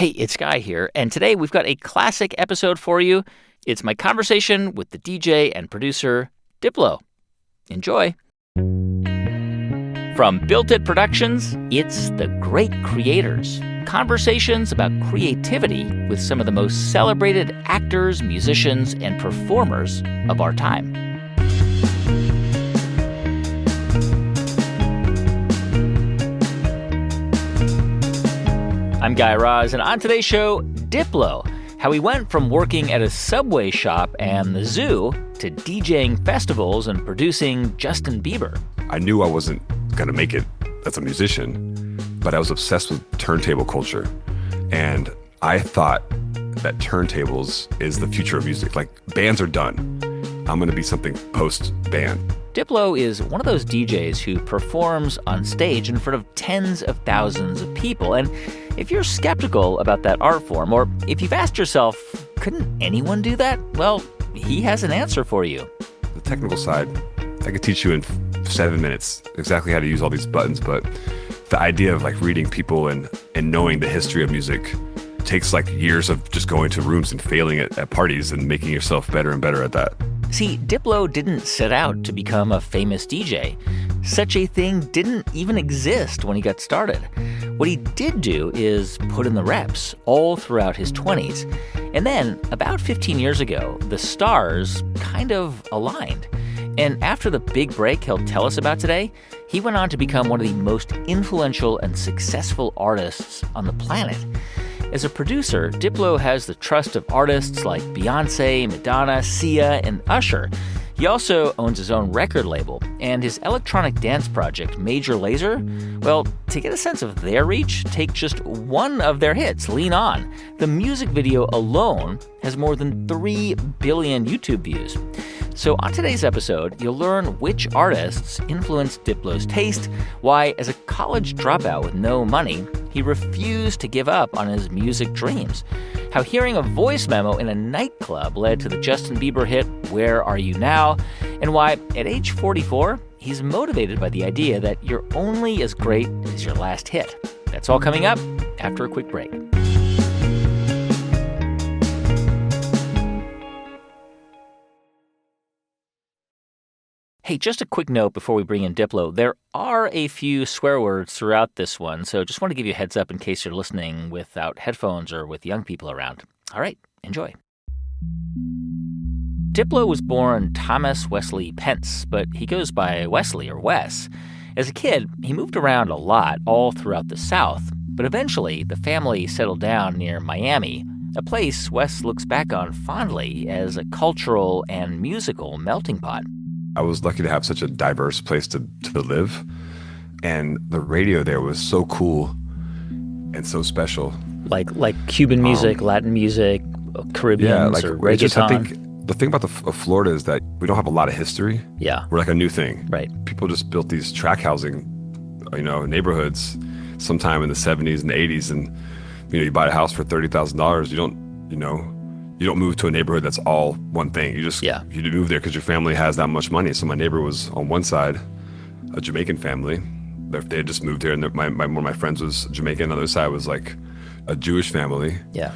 Hey, it's Guy here, and today we've got a classic episode for you. It's my conversation with the DJ and producer, Diplo. Enjoy. From Built It Productions, it's The Great Creators. Conversations about creativity with some of the most celebrated actors, musicians, and performers of our time. I'm Guy Raz, and on today's show, Diplo, how he went from working at a Subway shop and the zoo to DJing festivals and producing Justin Bieber. I knew I wasn't going to make it as a musician, but I was obsessed with turntable culture. And I thought that turntables is the future of music. Like, bands are done. I'm going to be something post-band. Diplo is one of those DJs who performs on stage in front of tens of thousands of people. And if you're skeptical about that art form, or if you've asked yourself, couldn't anyone do that? Well, he has an answer for you. The technical side, I could teach you in 7 minutes exactly how to use all these buttons, but the idea of like reading people and knowing the history of music takes like years of just going to rooms and failing at parties and making yourself better and better at that. See, Diplo didn't set out to become a famous DJ. Such a thing didn't even exist when he got started. What he did do is put in the reps all throughout his 20s. And then, about 15 years ago, the stars kind of aligned. And after the big break he'll tell us about today, he went on to become one of the most influential and successful artists on the planet. As a producer, Diplo has the trust of artists like Beyonce, Madonna, Sia, and Usher. He also owns his own record label, and his electronic dance project, Major Lazer, well, to get a sense of their reach, take just one of their hits, Lean On. The music video alone has more than 3 billion YouTube views. So on today's episode, you'll learn which artists influenced Diplo's taste, why, as a college dropout with no money, he refused to give up on his music dreams, how hearing a voice memo in a nightclub led to the Justin Bieber hit, Where Are You Now?, and why, at age 44, he's motivated by the idea that you're only as great as your last hit. That's all coming up after a quick break. Hey, just a quick note before we bring in Diplo. There are a few swear words throughout this one, so just want to give you a heads up in case you're listening without headphones or with young people around. All right, enjoy. Diplo was born Thomas Wesley Pence, but he goes by Wesley or Wes. As a kid, he moved around a lot all throughout the South, but eventually the family settled down near Miami, a place Wes looks back on fondly as a cultural and musical melting pot. I was lucky to have such a diverse place to live, and the radio there was so cool and so special. Like Cuban music, Latin music, Caribbean, or reggaeton. I think the thing about Florida is that we don't have a lot of history. Yeah. We're like a new thing. Right. People just built these tract housing, neighborhoods sometime in the 70s and the 80s, and you buy a house for $30,000. You don't move to a neighborhood that's all one thing. You move there because your family has that much money. So my neighbor was on one side, a Jamaican family. They had just moved here, and one of my friends was Jamaican. The other side was like a Jewish family. Yeah.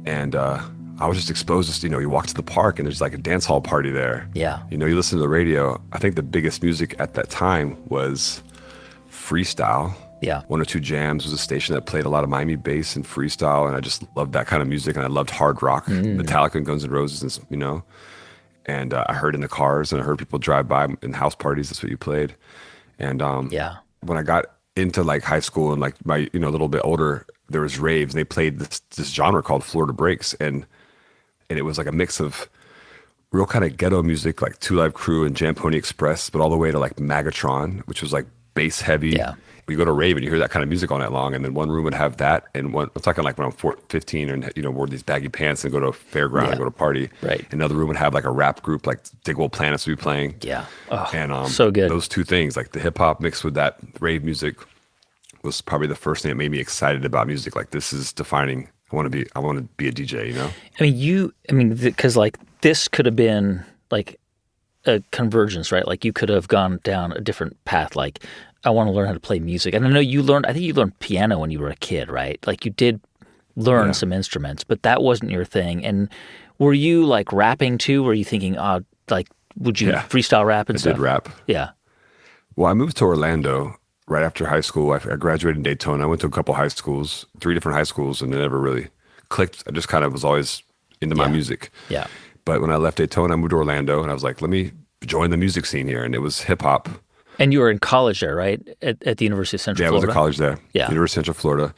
And I was just exposed to, you walk to the park and there's like a dance hall party there. Yeah. You listen to the radio. I think the biggest music at that time was freestyle. Yeah. 102 Jams was a station that played a lot of Miami bass and freestyle, and I just loved that kind of music, and I loved hard rock, Metallica and Guns N' Roses, and I heard in the cars, and I heard people drive by in house parties. That's what you played. And when I got into like high school and like my a little bit older, there was raves, and they played this genre called Florida Breaks, and it was like a mix of real kind of ghetto music like Two Live Crew and Jam Pony Express, but all the way to like Magatron, which was like bass heavy. Yeah. You go to a rave and you hear that kind of music all night long, and then one room would have that, and I'm talking like when I'm 15 and wore these baggy pants and go to a fairground and go to a party. Right. Another room would have like a rap group, like Digable Planets would be playing. Yeah. Oh, and so good. Those two things, like the hip hop mixed with that rave music, was probably the first thing that made me excited about music. Like, this is defining. I want to be a DJ. Because like this could have been like a convergence, right? Like you could have gone down a different path. Like, I want to learn how to play music. And I think you learned piano when you were a kid, right? Like you did learn Yeah. some instruments, but that wasn't your thing. And were you like rapping too? Were you thinking, like, would you Yeah. freestyle rap and I did stuff? rap. Yeah. Well, I moved to Orlando right after high school. I graduated in Daytona. I went to a couple high schools, 3 different high schools, and it never really clicked. I just kind of was always into my Yeah. music. Yeah. But when I left Daytona, I moved to Orlando, and I was like, let me join the music scene here. And it was hip hop. And you were in college there, right? At the University of Central Yeah, I was Florida? at college there, Yeah. University of Central Florida.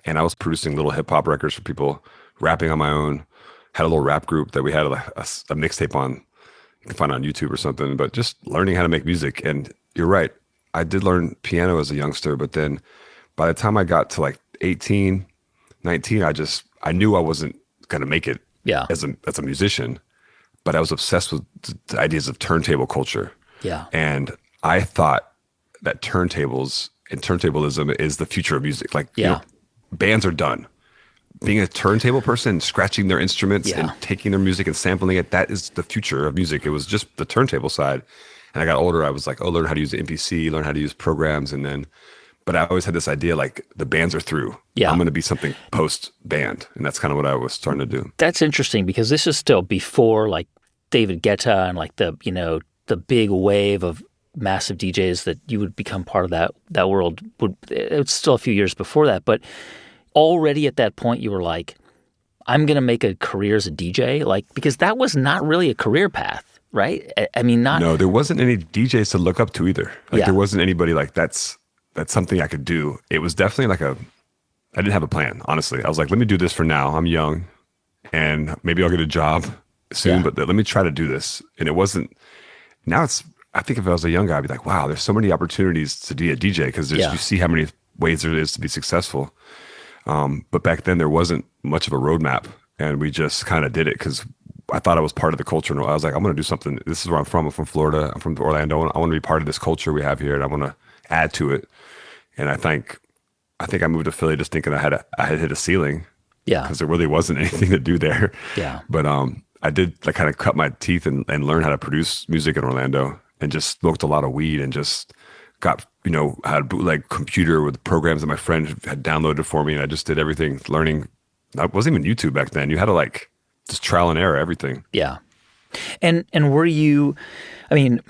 And I was producing little hip hop records for people, rapping on my own. Had a little rap group that we had a mixtape on. You can find it on YouTube or something, but just learning how to make music. And you're right. I did learn piano as a youngster, but then by the time I got to like 18, 19, I knew I wasn't going to make it Yeah. as a musician, but I was obsessed with the ideas of turntable culture. Yeah. And I thought that turntables and turntablism is the future of music. Like, Yeah. bands are done. Being a turntable person, scratching their instruments Yeah. and taking their music and sampling it, that is the future of music. It was just the turntable side. And I got older, I was like, learn how to use the MPC, learn how to use programs. But I always had this idea, like, the bands are through. Yeah. I'm going to be something post-band. And that's kind of what I was starting to do. That's interesting because this is still before like David Guetta and like the big wave of massive DJs that you would become part of that world. It's still a few years before that, but already at that point you were like, I'm going to make a career as a DJ, like, because that was not really a career path, right? I mean, not. No, there wasn't any DJs to look up to either. Like, Yeah. there wasn't anybody like, that's something I could do. It was definitely like I didn't have a plan, honestly. I was like, let me do this for now. I'm young and maybe I'll get a job soon, Yeah. but let me try to do this. And it wasn't, now I think if I was a young guy, I'd be like, wow, there's so many opportunities to be a DJ because Yeah. you see how many ways there is to be successful. But back then there wasn't much of a roadmap and we just kind of did it because I thought I was part of the culture. And I was like, I'm going to do something. This is where I'm from. I'm from Florida. I'm from Orlando. I want to be part of this culture we have here and I want to add to it. And I think I moved to Philly just thinking I had hit a ceiling. Yeah. Because there really wasn't anything to do there. Yeah. But I did like kind of cut my teeth and learn how to produce music in Orlando and just smoked a lot of weed and just got, had a bootleg computer with programs that my friend had downloaded for me. And I just did everything learning. It wasn't even YouTube back then. You had to like just trial and error everything. Yeah. And were you, I mean,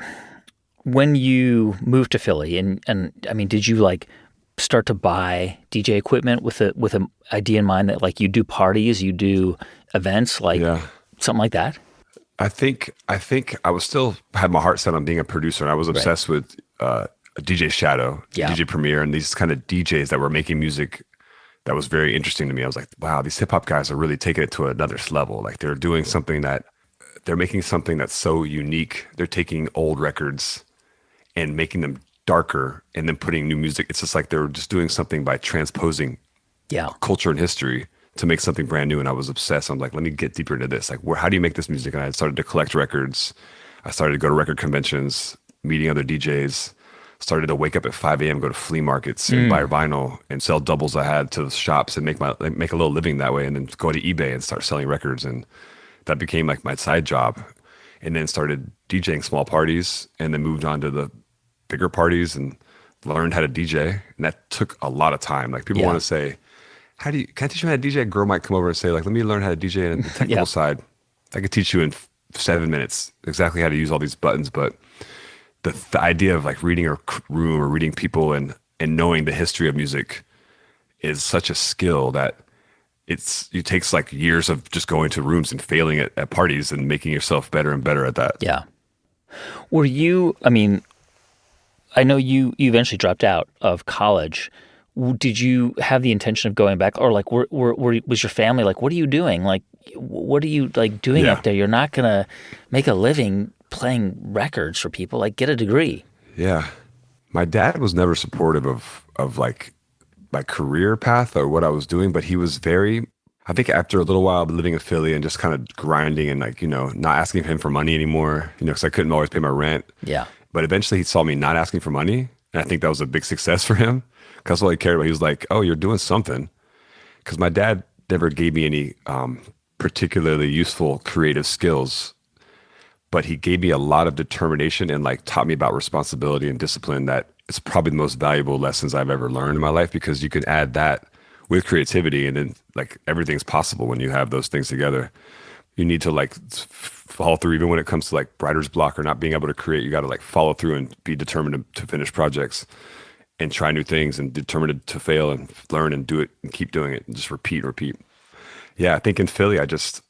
when you moved to Philly and I mean, did you like start to buy DJ equipment with an idea in mind that like you do parties, you do events, like something like that? I think I was still had my heart set on being a producer, and I was obsessed with DJ Shadow, DJ Premier, and these kind of DJs that were making music that was very interesting to me. I was like, wow, these hip hop guys are really taking it to another level. Like they're doing something they're making something that's so unique. They're taking old records and making them darker and then putting new music. It's just like they're just doing something by transposing culture and history to make something brand new. And I was obsessed. I'm like, let me get deeper into this. Like, how do you make this music? And I started to collect records. I started to go to record conventions, meeting other DJs, started to wake up at 5 a.m., go to flea markets and buy vinyl and sell doubles I had to the shops and make a little living that way. And then go to eBay and start selling records. And that became like my side job. And then started DJing small parties and then moved on to the bigger parties and learned how to DJ. And that took a lot of time. Like people want to say, can I teach you how to DJ? A girl might come over and say like, let me learn how to DJ on the technical side. I could teach you in 7 minutes exactly how to use all these buttons. But the idea of like reading a room or reading people and knowing the history of music is such a skill that it takes like years of just going to rooms and failing at parties and making yourself better and better at that. Yeah. Were you, I mean, I know you eventually dropped out of college. Did you have the intention of going back, or like, was your family like, what are you doing? Like, what are you like doing up there? You're not gonna make a living playing records for people. Like, get a degree. Yeah, my dad was never supportive of like my career path or what I was doing, but he was very. I think after a little while living in Philly and just kind of grinding and like not asking him for money anymore, because I couldn't always pay my rent. Yeah. But eventually he saw me not asking for money, and I think that was a big success for him. Because all he cared about, he was like, oh, you're doing something. Because my dad never gave me any particularly useful creative skills, but he gave me a lot of determination and like taught me about responsibility and discipline. That it's probably the most valuable lessons I've ever learned in my life, because you can add that with creativity, and then like everything's possible when you have those things together. You need to like follow through, even when it comes to like writer's block or not being able to create. You got to like follow through and be determined to finish projects and try new things, and determined to fail and learn and do it and keep doing it and just repeat and repeat. Yeah, I think in Philly, I just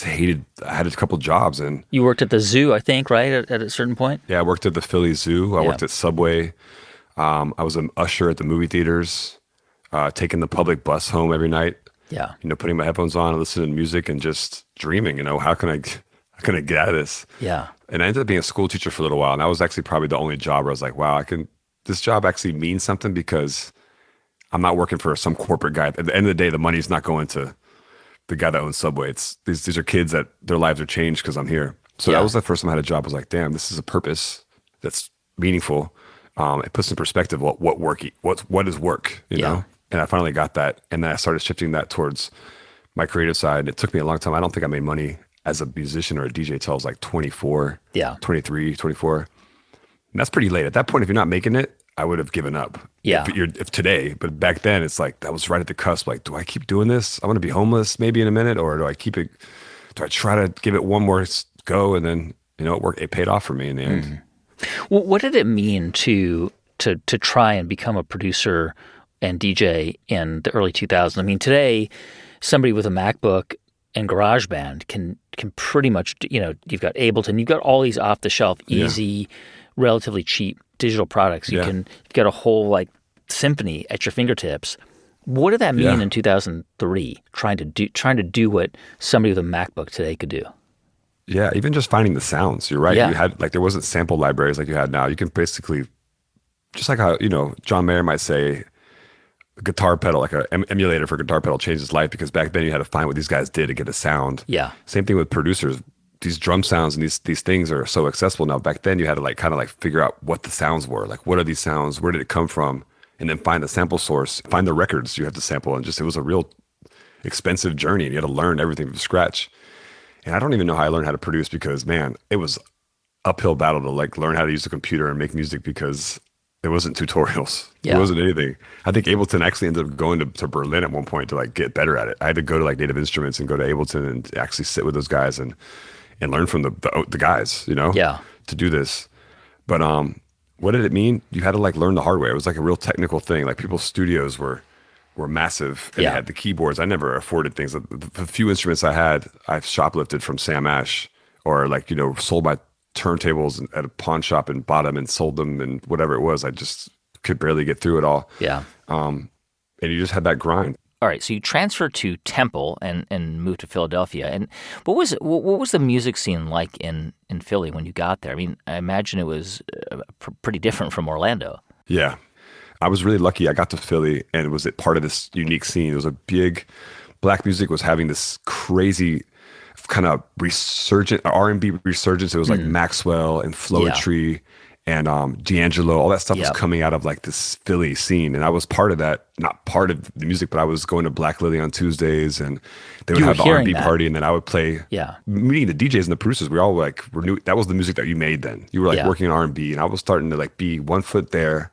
hated. I had a couple jobs, and You worked at the zoo, I think, right? At a certain point? yeah, I worked at the Philly Zoo. I Yeah. worked at Subway. I was an usher at the movie theaters, taking the public bus home every night. Yeah. Putting my headphones on and listening to music and just dreaming. How can I get out of this? Yeah. And I ended up being a school teacher for a little while, and that was actually probably the only job where I was like, wow, this job actually means something, because I'm not working for some corporate guy. At the end of the day, the money's not going to the guy that owns Subway. It's these are kids that their lives are changed because I'm here. So Yeah. that was the first time I had a job. I was like, damn, this is a purpose that's meaningful. It puts in perspective what is work, you know? And I finally got that. And then I started shifting that towards my creative side. It took me a long time. I don't think I made money as a musician or a DJ till I was like 24, 23, 24. And that's pretty late. At that point, if you're not making it, I would have given up. Yeah. If today, but back then it's like, that was right at the cusp. Like, do I keep doing this? I want to be homeless maybe in a minute, or do I keep it? Do I try to give it one more go? And then, it worked. It paid off for me in the end. Well, what did it mean to try and become a producer and DJ in the early 2000s? I mean, today, somebody with a MacBook and GarageBand can pretty much, you've got Ableton, you've got all these off the shelf, easy, relatively cheap digital products. You've got a whole like symphony at your fingertips. What did that mean in 2003? Trying to do what somebody with a MacBook today could do. Yeah, even just finding the sounds. You're right. Yeah. You had there wasn't sample libraries like you had now. You can basically, just like how John Mayer might say, a guitar pedal, like an emulator for a guitar pedal, changed his life, because back then you had to find what these guys did to get a sound. Yeah. Same thing with producers. These drum sounds and these things are so accessible now. Back then you had to kind of figure out what the sounds were. Like, what are these sounds? Where did it come from? And then find the sample source, find the records you have to sample, and it was a real expensive journey. And you had to learn everything from scratch. And I don't even know how I learned how to produce, because, man, it was uphill battle to learn how to use the computer and make music, because there wasn't tutorials. Yeah. There wasn't anything. I think Ableton actually ended up going to Berlin at one point to get better at it. I had to go to Native Instruments and go to Ableton and actually sit with those guys and learn from the guys, to do this. But what did it mean? You had to learn the hard way. It was a real technical thing. People's studios were massive, and they had the keyboards. I never afforded things. The few instruments I had, I've shoplifted from Sam Ash, or sold my turntables at a pawn shop and bought them and sold them, and whatever it was. I just could barely get through it all. Yeah. And you just had that grind. All right, so you transferred to Temple and moved to Philadelphia. And what was the music scene like in Philly when you got there? I mean, I imagine it was pretty different from Orlando. Yeah. I was really lucky. I got to Philly and was part of this unique scene. It was a big, black music was having this crazy kind of resurgent, R&B resurgence. It was like Maxwell and Floetry and D'Angelo. All that stuff was coming out of this Philly scene. And I was part of that, not part of the music, but I was going to Black Lily on Tuesdays, and they would have the R&B party, and then I would play, meeting the DJs and the producers. We all were new. That was the music that you made then. You were working in R&B, and I was starting to be 1 foot there,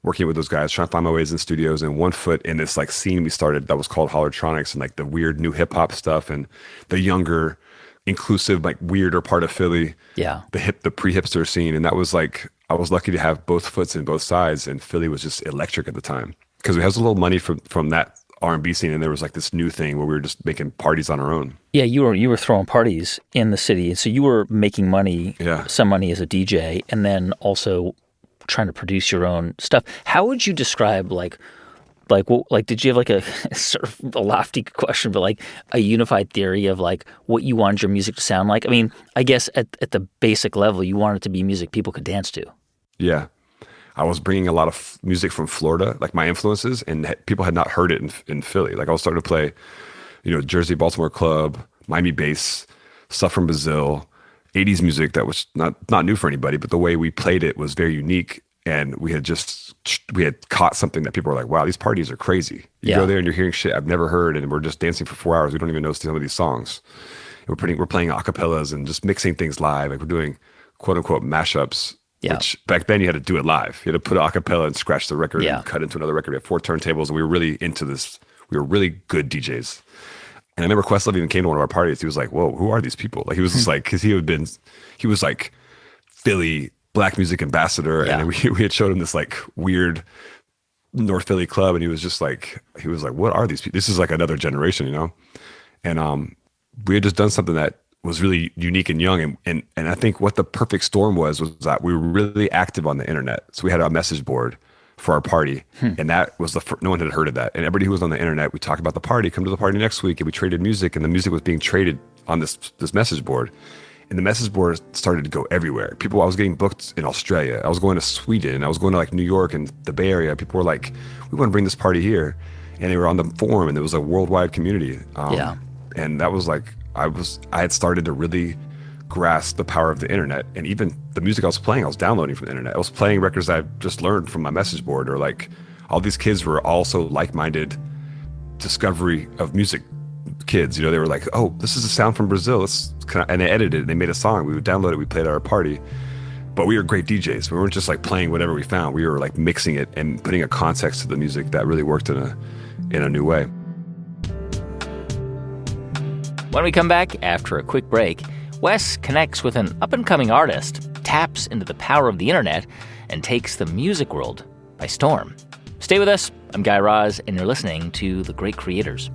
working with those guys, trying to find my ways in studios, and 1 foot in this scene we started that was called Hollertronics, and the weird new hip hop stuff, and the younger, inclusive, weirder part of Philly. Yeah. The pre-hipster scene. And that was I was lucky to have both foots in both sides, and Philly was just electric at the time, because we had a little money from that R&B scene, and there was this new thing where we were just making parties on our own. Yeah, you were throwing parties in the city, and so you were making money, some money as a DJ, and then also trying to produce your own stuff. How would you describe did you have a sort of a lofty question, but a unified theory of what you wanted your music to sound like? I mean, I guess at the basic level, you wanted it to be music people could dance to. Yeah. I was bringing a lot of music from Florida, my influences, and people had not heard it in Philly. I was starting to play, Jersey, Baltimore club, Miami bass, stuff from Brazil, 80s music that was not new for anybody, but the way we played it was very unique. And we had caught something that people were like, wow, these parties are crazy. You go there and you're hearing shit I've never heard, and we're just dancing for 4 hours. We don't even know some of these songs. And we're playing acapellas and just mixing things live. We're doing quote unquote mashups. Yeah. which back then you had to do it live. You had to put a cappella and scratch the record Yeah. and cut into another record. We had 4 turntables, and we were really into this. We were really good DJs. And I remember Questlove even came to one of our parties. He was like, "Whoa, who are these people?" Like he was just like, because he was like Philly black music ambassador, and then we had showed him this like weird North Philly club, and he was like, "What are these people? This is like another generation, you know?" And we had just done something that was really unique and young, and I think what the perfect storm was that we were really active on the internet. So we had a message board for our party, and that was no one had heard of that. And everybody who was on the internet, we talked about the party, come to the party next week, and we traded music, and the music was being traded on this message board. And the message board started to go everywhere. I was getting booked in Australia. I was going to Sweden. I was going to like New York and the Bay Area. People were like, "We want to bring this party here," and they were on the forum, and it was a worldwide community. And that was like I had started to really grasp the power of the internet, and even the music I was playing, I was downloading from the internet. I was playing records that I just learned from my message board, or like all these kids were also like-minded discovery of music kids. You know, they were like, "Oh, this is a sound from Brazil. And they edited it, and they made a song. We would download it, we played at our party. But we were great DJs. We weren't just like playing whatever we found. We were like mixing it and putting a context to the music that really worked in a new way. When we come back after a quick break, Wes connects with an up-and-coming artist, taps into the power of the internet, and takes the music world by storm. Stay with us. I'm Guy Raz, and you're listening to The Great Creators.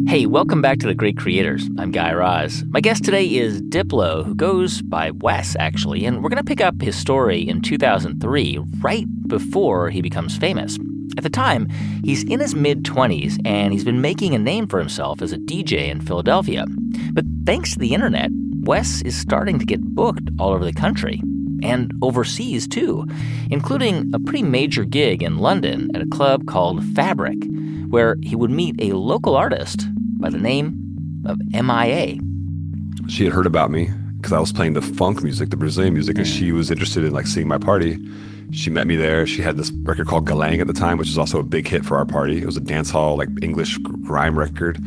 Hey, welcome back to The Great Creators. I'm Guy Raz. My guest today is Diplo, who goes by Wes, actually, and we're going to pick up his story in 2003, right before he becomes famous. At the time, he's in his mid-20s, and he's been making a name for himself as a DJ in Philadelphia. But thanks to the internet, Wes is starting to get booked all over the country, and overseas, too, including a pretty major gig in London at a club called Fabric, where he would meet a local artist by the name of M.I.A. She had heard about me because I was playing the funk music, the Brazilian music, and she was interested in like seeing my party. She met me there. She had this record called Galang at the time, which was also a big hit for our party. It was a dance hall, like English grime record.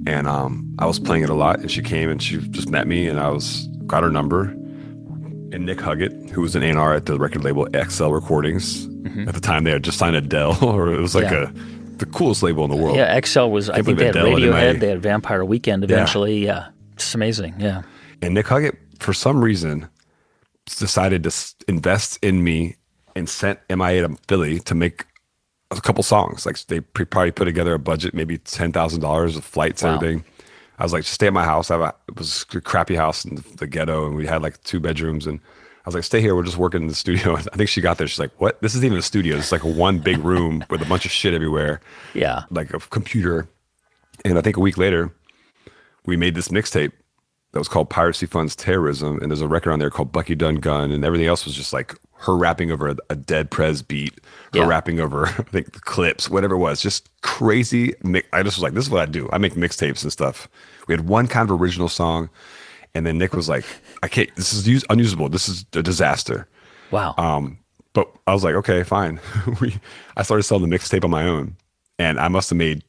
And I was playing it a lot, and she came and she just met me, and got her number. And Nick Huggett, who was an A&R at the record label XL Recordings. At the time, they had just signed Adele, or it was like the coolest label in the world. Yeah, XL was, I think they had Radiohead, they had Vampire Weekend eventually. Yeah, it's amazing, yeah. And Nick Huggett, for some reason, decided to invest in me and sent M.I.A. to Philly to make a couple songs. Like they probably put together a budget, maybe $10,000 of flights and everything. I was like, just stay at my house. It was a crappy house in the ghetto, and we had like 2 bedrooms, and I was like, stay here. We're just working in the studio. I think she got there. She's like, what? This isn't even a studio. It's like one big room with a bunch of shit everywhere. Yeah. Like a computer. And I think a week later, we made this mixtape that was called Piracy Funds Terrorism. And there's a record on there called Bucky Dun Gun. And everything else was just like her rapping over a Dead Prez beat, her rapping over, I think, the clips, whatever it was. Just crazy. I just was like, this is what I do. I make mixtapes and stuff. We had one kind of original song. And then Nick was like, I can't, this is unusable. This is a disaster. Wow. But I was like, okay, fine. I started selling the mixtape on my own, and I must have made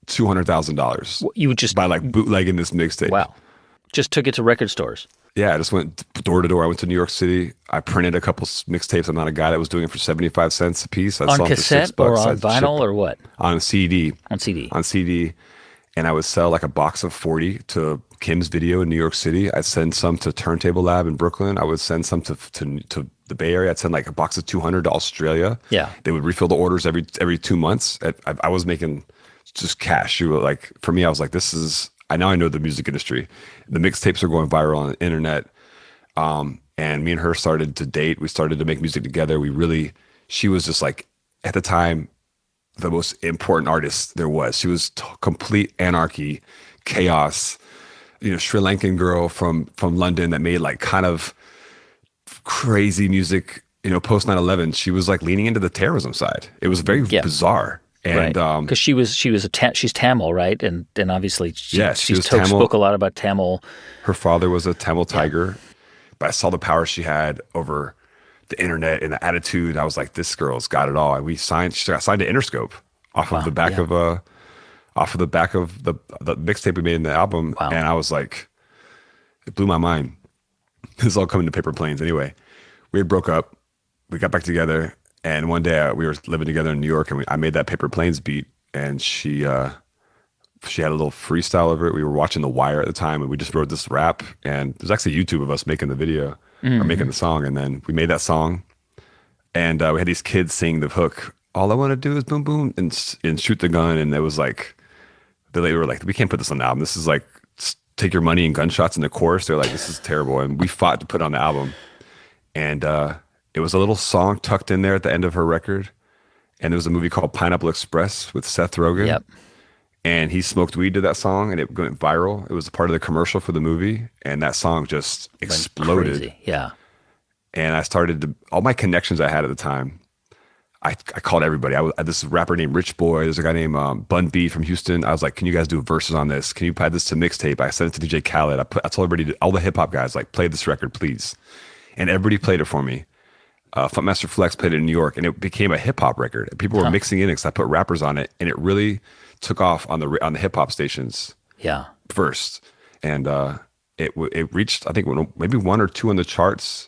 $200,000. You just by like bootlegging this mixtape. Wow. Just took it to record stores. Yeah, I just went door to door. I went to New York City. I printed a couple mixtapes. I'm not a guy that was doing it for 75 cents a piece. On cassette or on vinyl or what? On CD. On CD. On CD. And I would sell like a box of 40 to Kim's Video in New York City. I'd send some to Turntable Lab in Brooklyn. I would send some to the Bay Area. I'd send like a box of 200 to Australia. Yeah. They would refill the orders every 2 months. I was making just cash. Like, for me, I was like, I know the music industry. The mixtapes are going viral on the internet. And me and her started to date. We started to make music together. She was just like, at the time, the most important artist there was. She was complete anarchy, chaos, Sri Lankan girl from London that made like kind of crazy music, post 9/11. She was like leaning into the terrorism side. It was very bizarre. And because she's Tamil, right? And obviously she's Tamil. Spoke a lot about Tamil. Her father was a Tamil tiger, but I saw the power she had over the internet and the attitude. I was like, this girl's got it all. And she got signed to Interscope off of the back of off of the back of the mixtape we made in the album. Wow. And I was like, it blew my mind. This is all coming to Paper Planes. Anyway, we broke up. We got back together. And one day we were living together in New York, and I made that Paper Planes beat. And she had a little freestyle over it. We were watching The Wire at the time, and we just wrote this rap. And there's actually YouTube of us making the video or making the song. And then we made that song. And we had these kids sing the hook. All I want to do is boom, boom, and shoot the gun. And it was like, they were like, we can't put this on the album. This is like, take your money and gunshots in the chorus. They're like, this is terrible. And we fought to put it on the album. And it was a little song tucked in there at the end of her record. And there was a movie called Pineapple Express with Seth Rogen. Yep. And he smoked weed to that song, and it went viral. It was a part of the commercial for the movie. And that song just exploded. Crazy. Yeah. And I started to, all my connections I had at the time, I called everybody. I had this rapper named Rich Boy. There's a guy named Bun B from Houston. I was like, can you guys do verses on this? Can you add this to mixtape? I sent it to DJ Khaled. I told everybody, all the hip hop guys, like, play this record, please. And everybody played it for me. Funkmaster Flex played it in New York, and it became a hip hop record. People were mixing in it because I put rappers on it, and it really took off on the hip hop stations. Yeah. First, and it reached, I think, maybe 1 or 2 on the charts.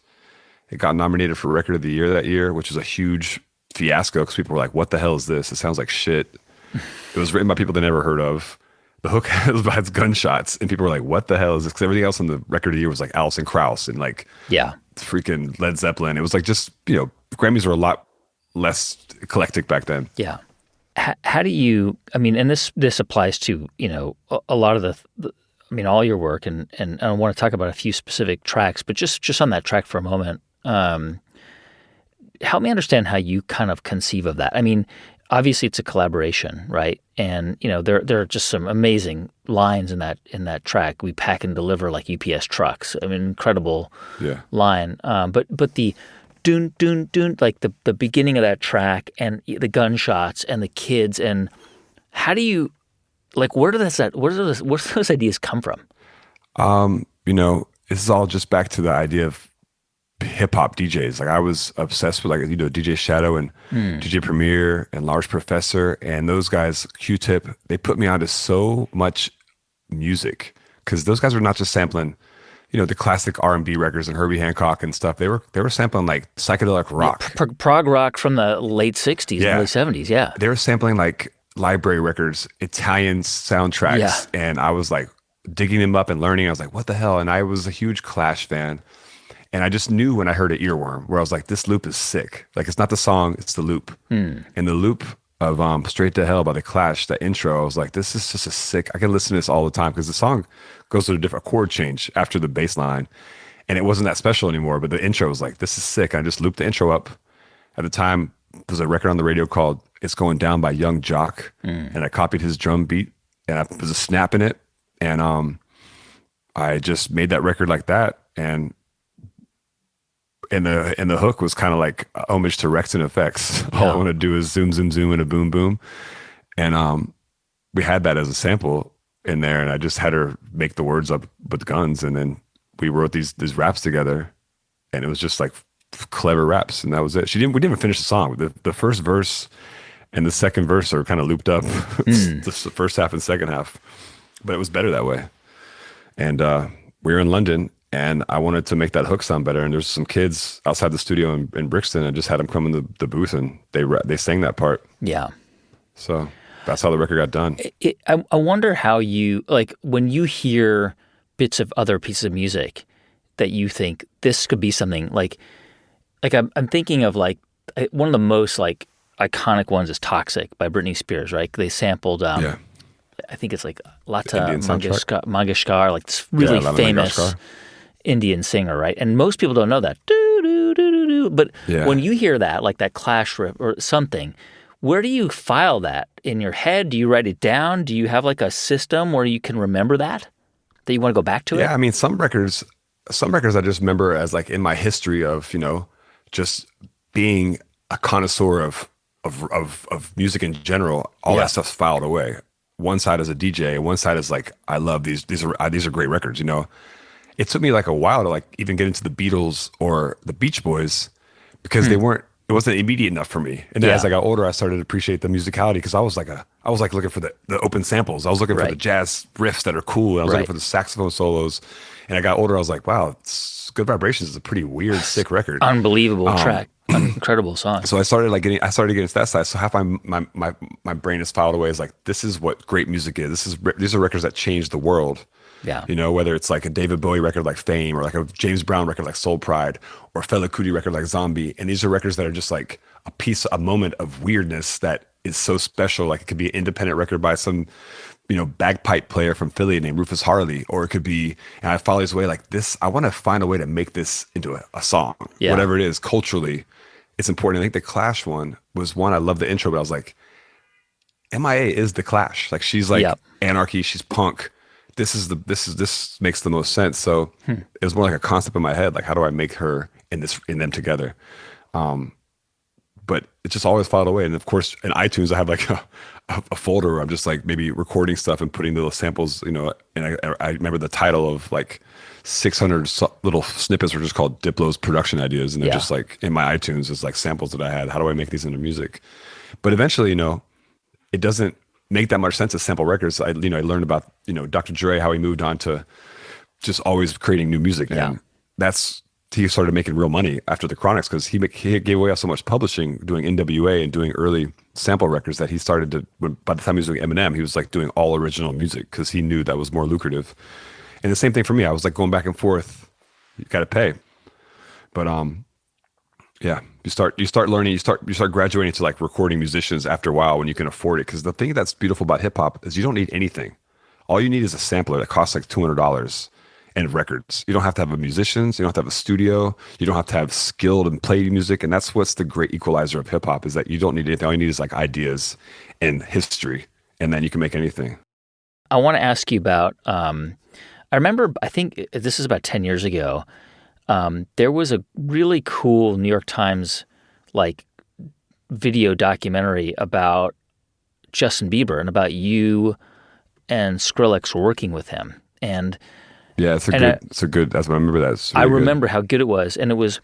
It got nominated for Record of the Year that year, which was a huge fiasco because people were like, what the hell is this? It sounds like shit. It was written by people they never heard of. The hook has gunshots, and people were like, what the hell is this? Because everything else on the Record of the Year was like Alison Krauss and like freaking Led Zeppelin. It was like just, Grammys were a lot less eclectic back then. Yeah. How do you, I mean, and this applies to, a lot of all your work, and I want to talk about a few specific tracks, but just on that track for a moment, help me understand how you kind of conceive of that. I mean, obviously it's a collaboration, right? And there are just some amazing lines in that track. We pack and deliver like UPS trucks. I mean, incredible line. But the doon doon doon, like the beginning of that track and the gunshots and the kids, and how do you, like, where do those ideas come from? This is all just back to the idea of hip hop DJs. Like, I was obsessed with DJ Shadow and DJ Premier and Large Professor, and those guys, Q-Tip, they put me onto so much music because those guys were not just sampling, the classic R&B records and Herbie Hancock and stuff. They were sampling like psychedelic rock, prog rock from the late '60s, early '70s. Yeah, they were sampling like library records, Italian soundtracks, and I was like digging them up and learning. I was like, what the hell? And I was a huge Clash fan. And I just knew when I heard an Earworm, where I was like, this loop is sick. Like, it's not the song, it's the loop. And the loop of Straight to Hell by The Clash, that intro, I was like, this is just a sick, I can listen to this all the time because the song goes to a different chord change after the bass line. And it wasn't that special anymore, but the intro was like, this is sick. And I just looped the intro up. At the time, there was a record on the radio called It's Going Down by Young Jock. And I copied his drum beat, and I was a snap in it. And I just made that record like that. And the hook was kind of like homage to Rex and Effects. All I want to do is zoom, zoom, zoom, and a boom, boom. And we had that as a sample in there, and I just had her make the words up with guns, and then we wrote these raps together, and it was just like clever raps, and that was it. We didn't even finish the song. The first verse and the second verse are kind of looped up. The first half and second half, but it was better that way. And we were in London, and I wanted to make that hook sound better. And there's some kids outside the studio in Brixton. I just had them come in the booth, and they sang that part. Yeah. So that's how the record got done. I wonder how you, like, when you hear bits of other pieces of music that you think this could be something like I'm thinking of like one of the most like iconic ones is "Toxic" by Britney Spears, right? They sampled. I think it's like Lata Mangeshkar, like this really famous Indian singer, right? And most people don't know that. But when you hear that, like that Clash riff or something, where do you file that in your head? Do you write it down? Do you have like a system where you can remember that you want to go back to it? Yeah, I mean, some records I just remember as like in my history of, just being a connoisseur of music in general. All that stuff's filed away. One side is a DJ, one side is like, I love these are great records, It took me like a while to like even get into the Beatles or the Beach Boys because it it wasn't immediate enough for me. And then as I got older, I started to appreciate the musicality because I was like looking for the open samples. I was looking for the jazz riffs that are cool. And I was looking for the saxophone solos. And I got older, I was like, wow, Good Vibrations is a pretty weird, sick record. Unbelievable track. Incredible song. So I started getting into that side. So half my brain is filed away is like, this is what great music is. These are records that change the world. Yeah. You know, whether it's like a David Bowie record like Fame or like a James Brown record like Soul Pride or a Fela Kuti record like Zombie. And these are records that are just like a moment of weirdness that is so special. Like it could be an independent record by some, you know, bagpipe player from Philly named Rufus Harley, or it could be, and I follow his way like this. I want to find a way to make this into a song, whatever it is, culturally. It's important. I think the Clash one was one. I love the intro, but I was like, M.I.A. is the Clash. Like she's like anarchy. She's punk. This makes the most sense. So it was more like a concept in my head. Like, how do I make her in them together? But it just always filed away. And of course, in iTunes, I have like a folder where I'm just like maybe recording stuff and putting little samples, you know. And I remember the title of like 600 little snippets were just called Diplo's production ideas. And they're just like in my iTunes, it's like samples that I had. How do I make these into music? But eventually, you know, it doesn't make that much sense as sample records. I learned about, you know, Dr. Dre, how he moved on to just always creating new music. And he started making real money after the Chronics because he gave away so much publishing doing NWA and doing early sample records that he started to, by the time he was doing Eminem, he was like doing all original music because he knew that was more lucrative. And the same thing for me. I was like going back and forth. You got to pay. But you start learning, you start graduating to like recording musicians after a while when you can afford it. Because the thing that's beautiful about hip hop is you don't need anything. All you need is a sampler that costs like $200 and records. You don't have to have musicians. You don't have to have a studio. You don't have to have skilled and play music. And that's what's the great equalizer of hip hop is that you don't need anything. All you need is like ideas and history, and then you can make anything. I want to ask you about. I remember. I think this is about 10 years ago. There was a really cool New York Times like video documentary about Justin Bieber and about you and Skrillex working with him. And it's a good. That's what I remember. Really I remember how good it was, and it was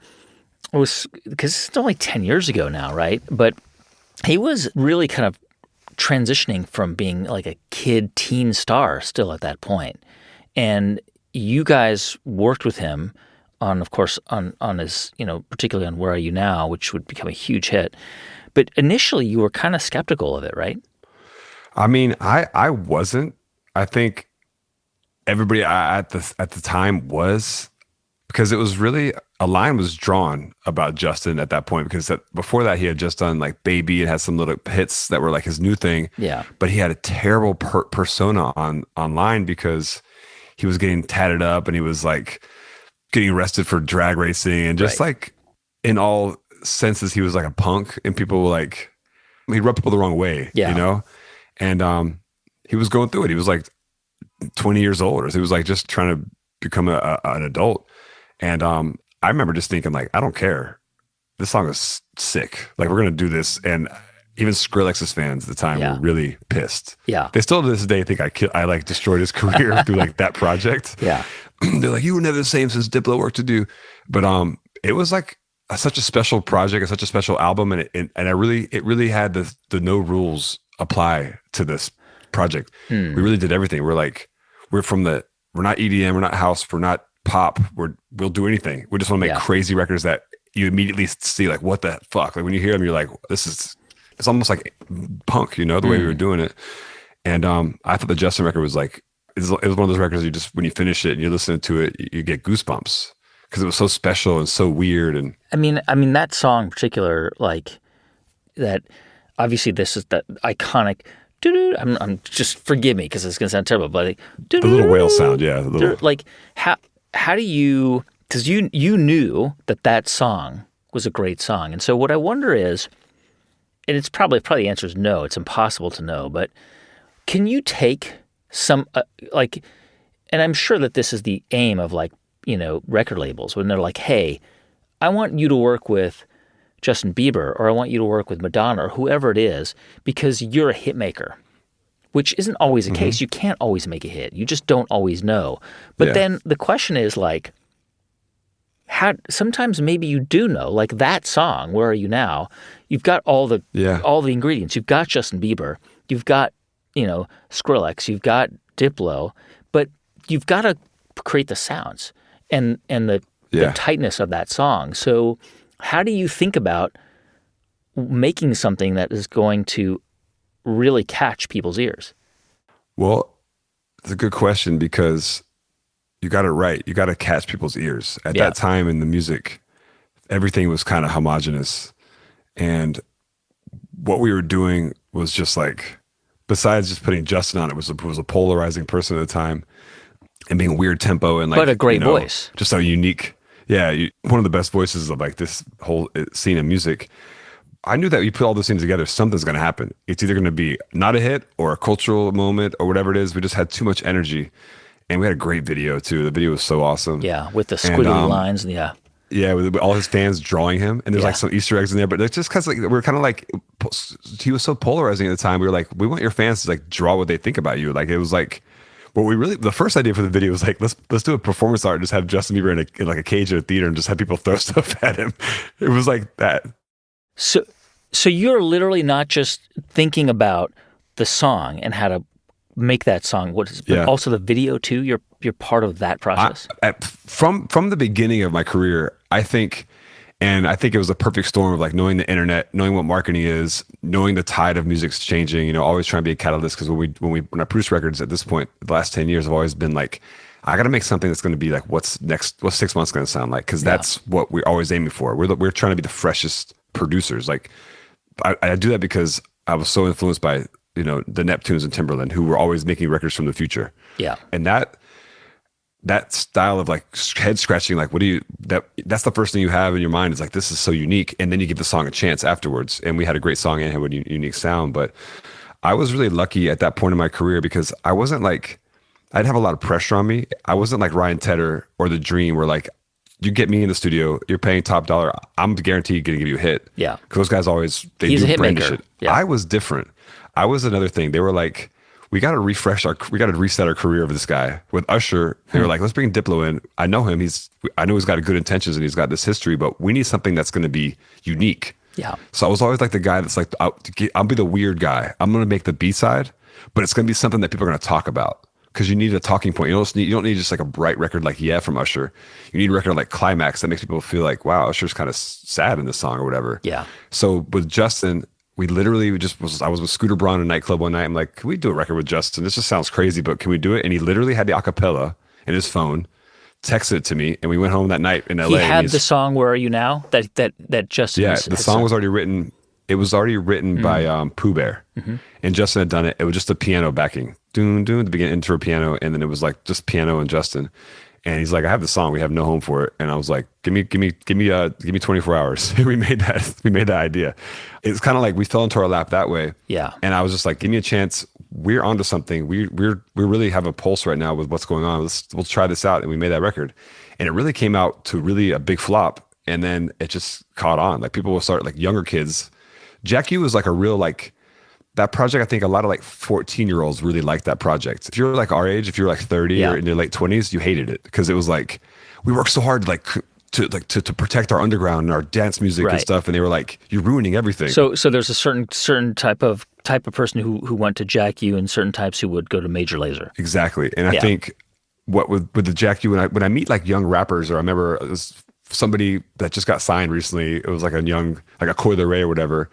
because it's only 10 years ago now, right? But he was really kind of transitioning from being like a teen star still at that point, and you guys worked with him on, of course, on his, you know, particularly on Where Are You Now, which would become a huge hit. But initially, you were kind of skeptical of it, right? I mean, I wasn't. I think everybody at the time was, because it was really, a line was drawn about Justin at that point, because before that he had just done like Baby and had some little hits that were like his new thing. Yeah. But he had a terrible persona online because he was getting tatted up and he was like getting arrested for drag racing and just like in all senses he was like a punk, and people were like, he rubbed people the wrong way, you know? And he was going through it. He was like 20 years old, or he was like just trying to become an adult. And I remember just thinking like, I don't care. This song is sick. Like, we're going to do this. And even Skrillex's fans at the time were really pissed. Yeah. They still to this day think I like destroyed his career through like that project. Yeah. They're like, you were never the same since Diplo worked to do. But it was like such a special project and such a special album. And it really had the no rules apply to this project. We really did everything. We're not EDM, we're not house, we're not pop, we'll do anything. We just want to make crazy records that you immediately see like, what the fuck? Like when you hear them, you're like, it's almost like punk, you know, the way we were doing it. And I thought the Justin record was like, it was one of those records you just, when you finish it and you're listening to it, you get goosebumps because it was so special and so weird. And I mean that song in particular, like that, obviously this is that iconic. I'm just, forgive me because it's gonna sound terrible, but like, the little whale sound, like how do you? Because you knew that song was a great song, and so what I wonder is, and it's probably the answer is no. It's impossible to know, but can you take some like, and I'm sure that this is the aim of like, you know, record labels when they're like, hey, I want you to work with Justin Bieber, or I want you to work with Madonna, or whoever it is, because you're a hit maker, which isn't always the case. You can't always make a hit. You just don't always know. But then the question is like, sometimes maybe you do know, like that song, Where Are You Now? You've got all the ingredients. You've got Justin Bieber. You've got, Skrillex. You've got Diplo. But you've got to create the sounds and the tightness of that song. So how do you think about making something that is going to really catch people's ears? Well, it's a good question because you got it right. You got to catch people's ears. At that time in the music, everything was kind of homogenous. And what we were doing was just like, besides just putting Justin on it, was a polarizing person at the time and being weird tempo and like, but a great voice. Just so unique. Yeah. One of the best voices of like this whole scene of music. I knew that you put all those things together, something's going to happen. It's either going to be not a hit or a cultural moment or whatever it is. We just had too much energy. And we had a great video too. The video was so awesome. Yeah, with the squiggly lines. Yeah. Yeah, with all his fans drawing him. And there's like some Easter eggs in there. But it's just because like, we're kind of like, he was so polarizing at the time. We were like, we want your fans to like draw what they think about you. Like it was like, the first idea for the video was like, let's do a performance art and just have Justin Bieber in like a cage at a theater and just have people throw stuff at him. It was like that. So you're literally not just thinking about the song and how to make that song, but also the video too. You're part of that process. From the beginning of my career, I think it was a perfect storm of like knowing the internet, knowing what marketing is, knowing the tide of music's changing. Always trying to be a catalyst because when I produce records at this point, the last 10 years, I've always been like, I got to make something that's going to be like what's 6 months going to sound like, because that's what we're always aiming for. We're trying to be the freshest producers. Like I do that because I was so influenced by the Neptunes and Timberland, who were always making records from the future. Yeah. And that style of like head scratching, like that's the first thing you have in your mind is like, this is so unique. And then you give the song a chance afterwards. And we had a great song and had a unique sound. But I was really lucky at that point in my career because I wasn't like, I didn't have a lot of pressure on me. I wasn't like Ryan Tedder or The Dream where like, you get me in the studio, you're paying top dollar, I'm guaranteed going to give you a hit. Yeah. Because those guys he's a hit maker. Yeah. I was different. I was another thing. They were like, we got to reset our career of this guy. With Usher, they were like, let's bring Diplo in. I know him. I know he's got good intentions and he's got this history, but we need something that's going to be unique. Yeah. So I was always like the guy that's like, I'll be the weird guy. I'm going to make the B-side, but it's going to be something that people are going to talk about. Because you need a talking point. You don't need just like a bright record like Yeah from Usher. You need a record like Climax that makes people feel like, wow, Usher's kind of sad in this song or whatever. Yeah. So with Justin, we literally I was with Scooter Braun in a nightclub one night. I'm like, can we do a record with Justin? This just sounds crazy, but can we do it? And he literally had the acapella in his phone, texted it to me, and we went home that night in LA. He had the song Where Are You Now? That Justin the song was already written. It was already written by Pooh Bear. Mm-hmm. And Justin had done it. It was just a piano backing. Doon, doon, the beginning intro piano. And then it was like just piano and Justin. And he's like, I have the song. We have no home for it. And I was like, give me 24 hours. We made that idea. It's kind of like we fell into our lap that way. Yeah. And I was just like, give me a chance. We're onto something. We really have a pulse right now with what's going on. We'll try this out. And we made that record. And it really came out to really a big flop. And then it just caught on. Like people will start, like younger kids. Jack U was like a real, like, that project, I think a lot of like 14-year-olds really liked that project. If you're like our age, if you're like 30 or in your late 20s, you hated it because it was like, we worked so hard to protect our underground and our dance music and stuff. And they were like, you're ruining everything. So there's a certain type of person who went to Jack U and certain types who would go to Major Lazer. Exactly. And I think what with the Jack U, when I meet like young rappers, or I remember it was somebody that just got signed recently, it was like a Coi Leray or whatever.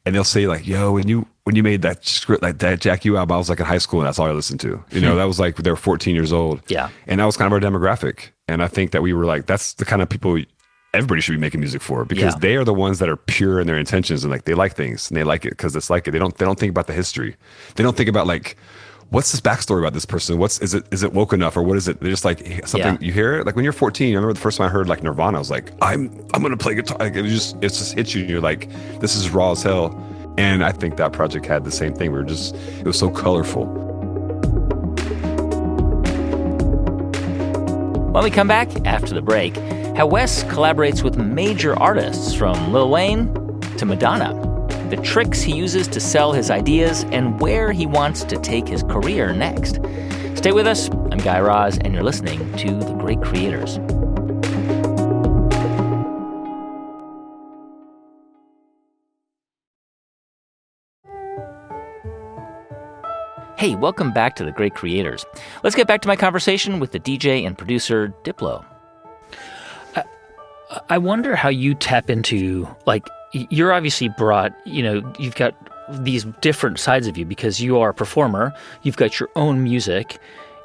And they'll say like, yo, when you made that script, like that Jack U album, I was like in high school and that's all I listened to. That was like, they were 14 years old. Yeah. And that was kind of our demographic. And I think that we were like, that's the kind of people everybody should be making music for, because they are the ones that are pure in their intentions and like, they like things and they like it because it's like it. They don't think about the history. They don't think about like, what's this backstory about this person? Is it woke enough or what is it? They're just like something you hear it. Like when you're 14, I remember the first time I heard like Nirvana, I was like, I'm going to play guitar. Like it just hits you and you're like, this is raw as hell. And I think that project had the same thing. It was so colorful. When we come back after the break, how Wes collaborates with major artists from Lil Wayne to Madonna, the tricks he uses to sell his ideas, and where he wants to take his career next. Stay with us. I'm Guy Raz, and you're listening to The Great Creators. Hey, welcome back to The Great Creators. Let's get back to my conversation with the DJ and producer Diplo. I wonder how you tap into, like, you're obviously brought, you've got these different sides of you because you are a performer, you've got your own music,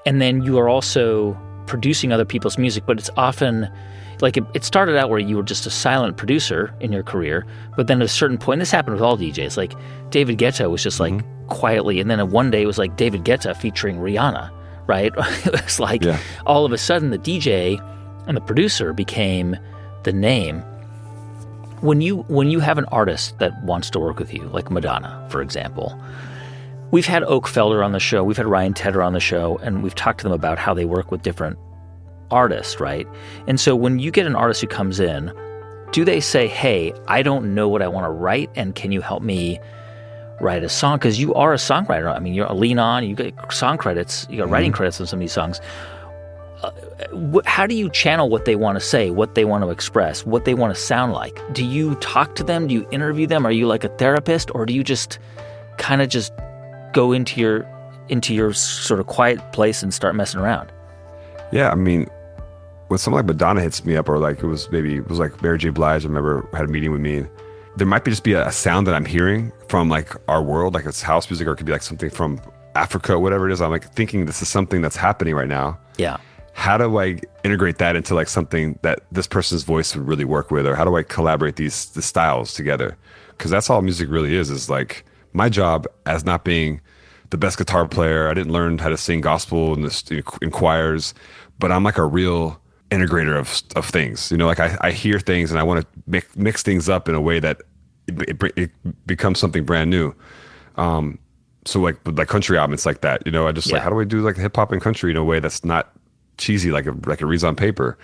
and then you are also producing other people's music, but it's often, like, it started out where you were just a silent producer in your career, but then at a certain point, this happened with all DJs, like David Guetta was just like quietly, and then one day it was like David Guetta featuring Rihanna, right? It was like all of a sudden the DJ and the producer became the name. When you have an artist that wants to work with you, like Madonna, for example, we've had Oak Felder on the show, we've had Ryan Tedder on the show, and we've talked to them about how they work with different artists, right? And so when you get an artist who comes in, do they say, hey, I don't know what I want to write, and can you help me write a song? Because you are a songwriter. I mean, you're a lean on, you get song credits, you got writing credits on some of these songs. How do you channel what they want to say, what they want to express, what they want to sound like? Do you talk to them? Do you interview them? Are you like a therapist, or do you just kind of just go into your sort of quiet place and start messing around? Yeah, I mean, when someone like Madonna hits me up, or like it was like Mary J. Blige, I remember had a meeting with me, and there might be a sound that I'm hearing from like our world, like it's house music, or it could be like something from Africa, whatever it is. I'm like thinking this is something that's happening right now. Yeah. How do I integrate that into like something that this person's voice would really work with? Or how do I collaborate the styles together? Because that's all music really is like my job as not being the best guitar player. I didn't learn how to sing gospel in choirs, but I'm like a real integrator of things. Like I hear things and I want to mix things up in a way that it becomes something brand new. So like with like country albums like that, I just like, how do I do like hip hop and country in a way that's not cheesy like it reads on paper?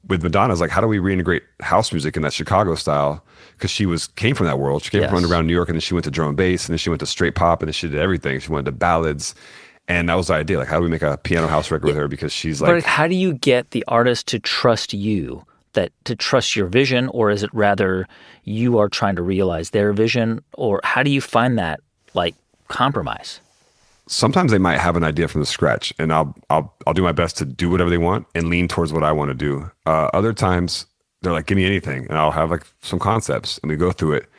With Madonna, it's like, how do we reintegrate house music in that Chicago style? Because she came from that world. She came from underground New York, and then she went to drum and bass, and then she went to straight pop, and then she did everything. She went to ballads, and that was the idea. Like, how do we make a piano house record with her? Because she's like, but how do you get the artist to trust you, to trust your vision, or is it rather you are trying to realize their vision, or how do you find that like compromise? Sometimes they might have an idea from the scratch, and I'll do my best to do whatever they want and lean towards what I want to do. Other times they're like, give me anything, and I'll have like some concepts and we go through it.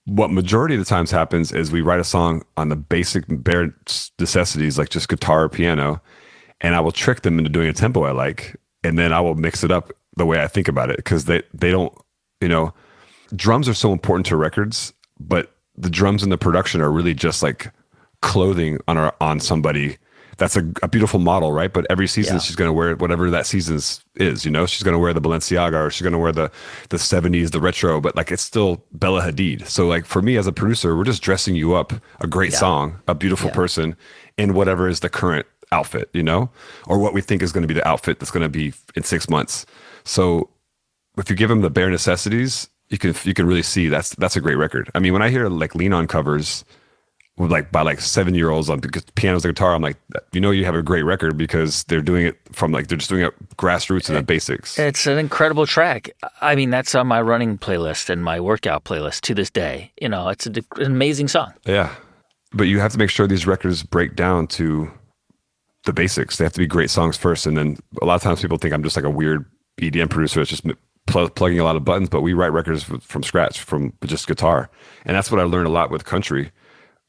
What majority of the times happens is we write a song on the basic bare necessities, like just guitar or piano, and I will trick them into doing a tempo I like, and then I will mix it up the way I think about it, because they don't, drums are so important to records, but the drums and the production are really just like clothing on somebody. That's a beautiful model, right? But every season she's going to wear whatever that season's is, she's going to wear the Balenciaga, or she's going to wear the 70s, the retro, but like it's still Bella Hadid. So like for me as a producer, we're just dressing you up a great song, a beautiful person in whatever is the current outfit, or what we think is going to be the outfit that's going to be in 6 months. So if you give them the bare necessities, you can really see that's a great record. I mean, when I hear like lean on covers by like 7-year-olds on pianos and guitar, I'm like, you have a great record, because they're doing it from like, they're just doing it grassroots and the basics. It's an incredible track. I mean, that's on my running playlist and my workout playlist to this day. It's an amazing song. Yeah. But you have to make sure these records break down to the basics. They have to be great songs first. And then a lot of times people think I'm just like a weird EDM producer that's just plugging a lot of buttons, but we write records from scratch, from just guitar. And that's what I learned a lot with country.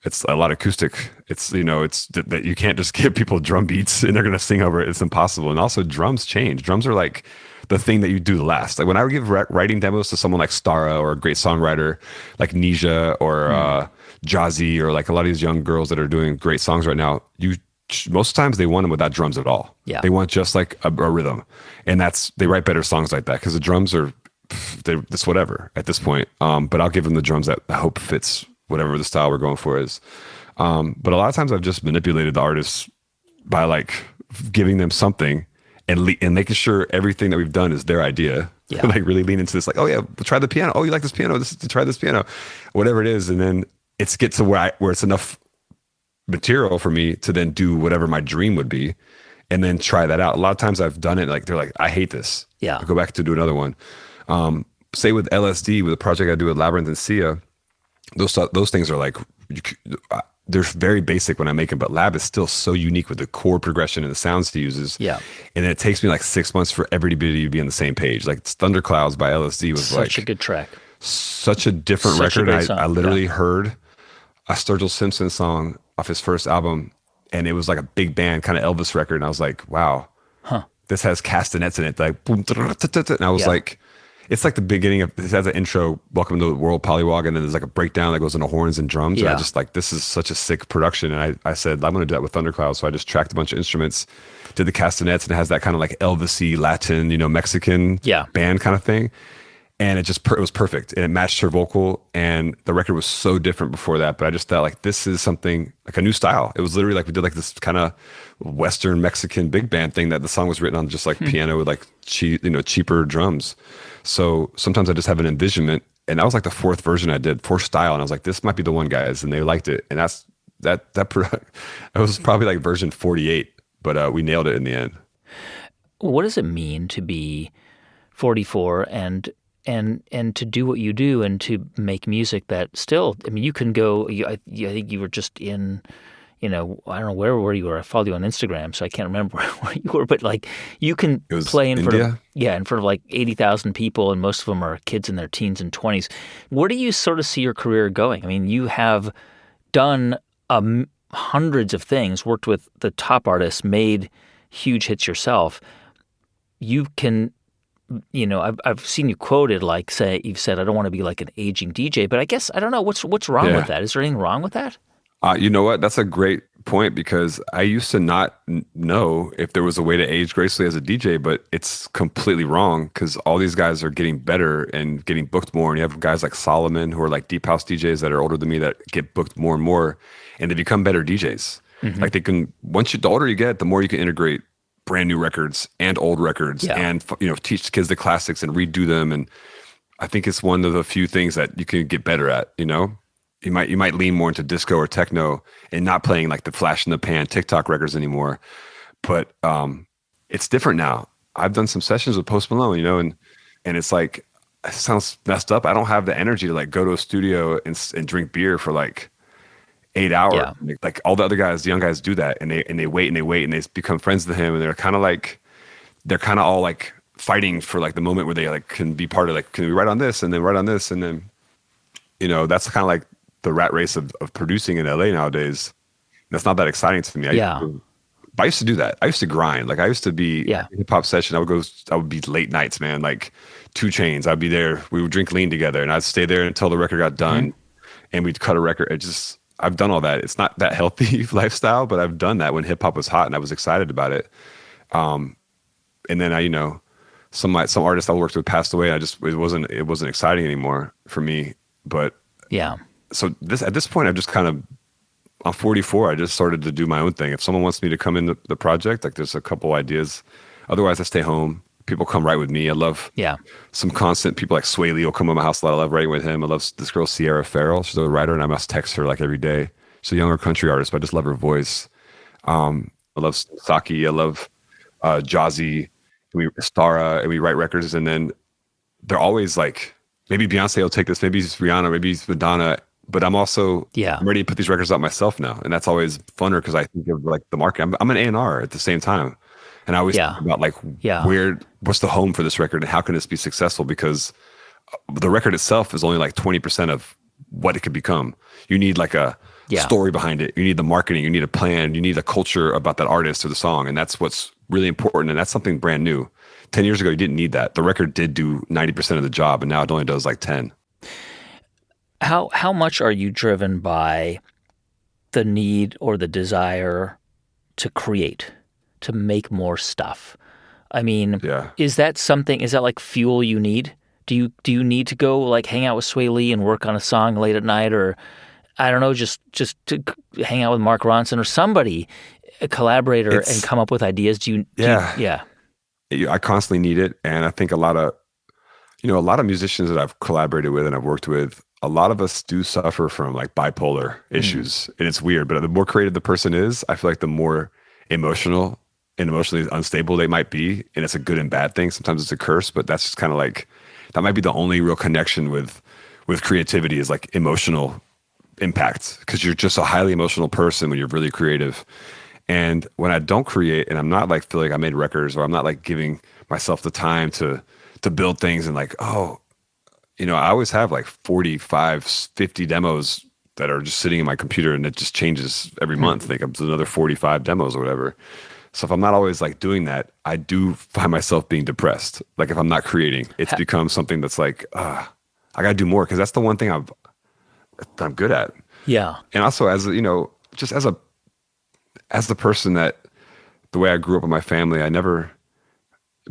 It's a lot of acoustic. It's that you can't just give people drum beats and they're going to sing over it. It's impossible. And also drums change. Drums are like the thing that you do last. Like when I would give writing demos to someone like Stara, or a great songwriter like Nisha, or Jazzy, or like a lot of these young girls that are doing great songs right now, most times they want them without drums at all. Yeah. They want just like a rhythm. And they write better songs like that, because the drums are, it's whatever at this point. But I'll give them the drums that I hope fits whatever the style we're going for is. But a lot of times I've just manipulated the artists by like giving them something and making sure everything that we've done is their idea. Yeah. Like really lean into this, like, oh yeah, try the piano. Oh, you like this piano? Try this piano, whatever it is. And then it's get to where it's enough material for me to then do whatever my dream would be, and then try that out. A lot of times I've done it, like they're like, I hate this. Yeah. I go back to do another one. Say with LSD, with a project I do with Labyrinth and Sia, those things are like they're very basic when I make them, but Lab is still so unique with the chord progression and the sounds he uses. Yeah. And it takes me like 6 months for everybody to be on the same page. Like Thunderclouds by LSD was Such a good track. such a different Such a record. great song. I literally heard a Sturgill Simpson song off his first album, and it was like a big band kind of Elvis record. And I was like, wow, this has castanets in it. Like, boom, and I was like, it's like the beginning of, it has an intro, welcome to the world polywog, and then there's like a breakdown that goes into horns and drums. And I just like, this is such a sick production. And I said, I'm going to do that with Thundercloud. So I just tracked a bunch of instruments, did the castanets, and it has that kind of like Elvis-y, Latin, Mexican band kind of thing. And it was perfect. And it matched her vocal. And the record was so different before that. But I just thought like, this is something like a new style. It was literally like, we did like this kind of Western Mexican big band thing that the song was written on just like piano with like cheaper drums. So sometimes I just have an envisionment, and that was like the fourth version I did, fourth style, and I was like, this might be the one, guys, and they liked it, and that was probably like version 48, but we nailed it in the end. What does it mean to be 44 and to do what you do and to make music that still, I mean, you can go, I think you were just in, I don't know where you were. I followed you on Instagram, so I can't remember where you were. But like, you can play in front of like 80,000 people, and most of them are kids in their teens and 20s. Where do you sort of see your career going? I mean, you have done hundreds of things, worked with the top artists, made huge hits yourself. You can, I've seen you quoted like you've said, I don't want to be like an aging DJ, but I guess I don't know what's wrong with that. Is there anything wrong with that? You know what? That's a great point, because I used to not know if there was a way to age gracefully as a DJ, but it's completely wrong, because all these guys are getting better and getting booked more. And you have guys like Solomon, who are like deep house DJs that are older than me, that get booked more and more, and they become better DJs. Like they can, the older you get, the more you can integrate brand new records and old records and, teach kids the classics and redo them. And I think it's one of the few things that you can get better at, You might lean more into disco or techno and not playing like the flash in the pan TikTok records anymore. But it's different now. I've done some sessions with Post Malone, and it's like, it sounds messed up. I don't have the energy to like go to a studio and drink beer for like 8 hours. Yeah. Like all the other guys, the young guys do that, and they wait and they become friends with him, and they're kind of all like fighting for like the moment where they like can be part of like, can we write on this and then write on this, and then that's kind of like the rat race of producing in LA nowadays. That's not that exciting to me. I used to do that. I used to grind. Like I used to be hip hop session. I would be late nights, man. Like 2 Chainz. I'd be there. We would drink lean together, and I'd stay there until the record got done, and we'd cut a record. I've done all that. It's not that healthy lifestyle, but I've done that when hip hop was hot, and I was excited about it. And then some artists I worked with passed away. It wasn't exciting anymore for me. But so at this point, I've just I'm 44. I just started to do my own thing. If someone wants me to come in the project, like there's a couple ideas. Otherwise, I stay home. People come write with me. I love some constant people like Sway Lee will come to my house a lot. I love writing with him. I love this girl, Sierra Farrell. She's a writer, and I must text her like every day. She's a younger country artist, but I just love her voice. I love Saki. I love Jazzy. Stara, and we write records, and then they're always like, maybe Beyonce will take this, maybe it's Rihanna, maybe it's Madonna, but I'm also I'm ready to put these records out myself now, and that's always funner because I think of like the market. I'm an A&R at the same time, and I always think about like what's the home for this record and how can this be successful, because the record itself is only like 20% of what it could become. You need like a story behind it. You need the marketing. You need a plan. You need a culture about that artist or the song, and that's what's really important, and that's something brand new. 10 years ago, you didn't need that. The record did do 90% of the job, and now it only does like 10. How much are you driven by the need or the desire to create, to make more stuff? I mean, is that like fuel you need? Do you need to go like hang out with Sway Lee and work on a song late at night, or I don't know, just to hang out with Mark Ronson or somebody, a collaborator, and come up with ideas? I constantly need it, and I think a lot of musicians that I've collaborated with and I've worked with, a lot of us do suffer from like bipolar issues, and it's weird. But the more creative the person is, I feel like the more emotionally unstable they might be, and it's a good and bad thing. Sometimes it's a curse, but that's just kind of like, that might be the only real connection with creativity, is like emotional impact because you're just a highly emotional person when you're really creative. And when I don't create and I'm not like feel like I made records or I'm not like giving myself the time to build things and like, oh, I always have like 45, 50 demos that are just sitting in my computer and it just changes every month. Like it's another 45 demos or whatever. So if I'm not always like doing that, I do find myself being depressed. Like if I'm not creating, it's become something that's like, I gotta do more because that's the one thing I'm good at. Yeah. And also just as the person that the way I grew up in my family, I never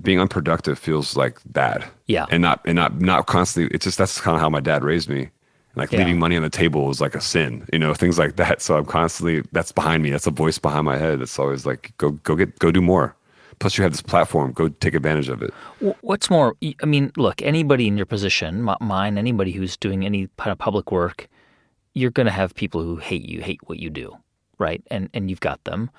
being unproductive feels like bad. Yeah. And not constantly. It's just that's kind of how my dad raised me. Like leaving money on the table was like a sin, things like that. So I'm constantly that's behind me. That's a voice behind my head. It's always like go do more. Plus you have this platform. Go take advantage of it. What's more? I mean, look, anybody in your position, mine, anybody who's doing any kind of public work, you're going to have people who hate what you do, right? And you've got them.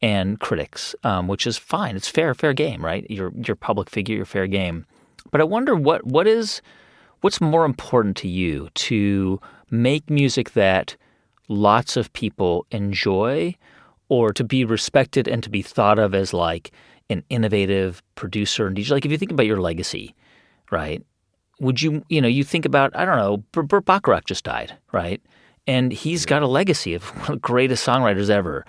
And critics, which is fine. It's fair game, right? You're a public figure, you're fair game. But I wonder what's more important to you, to make music that lots of people enjoy, or to be respected and to be thought of as like an innovative producer and DJ? Like if you think about your legacy, right? Would you think about, I don't know, Burt Bacharach just died, right? And he's got a legacy of one of the greatest songwriters ever.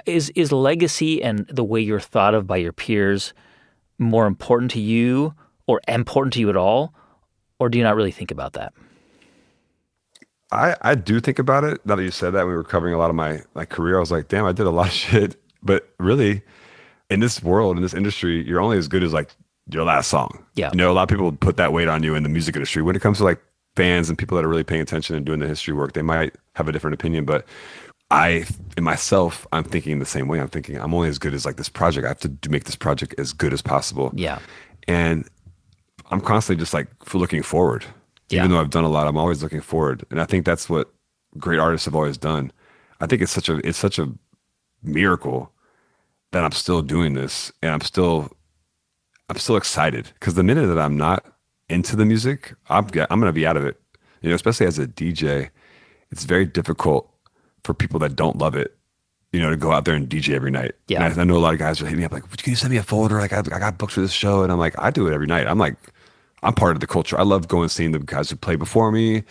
Is legacy and the way you're thought of by your peers more important to you or important to you at all? Or do you not really think about that? I do think about it. Now that you said that, when we were covering a lot of my career, I was like, damn, I did a lot of shit. But really, in this world, in this industry, you're only as good as like your last song. Yeah. A lot of people put that weight on you in the music industry. When it comes to like fans and people that are really paying attention and doing the history work, they might have a different opinion. But I'm thinking the same way. I'm thinking I'm only as good as like this project. I have to make this project as good as possible. Yeah. And I'm constantly just like looking forward. Even though I've done a lot, I'm always looking forward. And I think that's what great artists have always done. I think it's such a miracle that I'm still doing this and I'm still excited because the minute that I'm not into the music, I'm going to be out of it. Especially as a DJ, it's very difficult for people that don't love it, to go out there and DJ every night. Yeah. And I know a lot of guys are hitting me up like, can you send me a folder? Like I got booked for this show. And I'm like, I do it every night. I'm part of the culture. I love going and seeing the guys who play before me,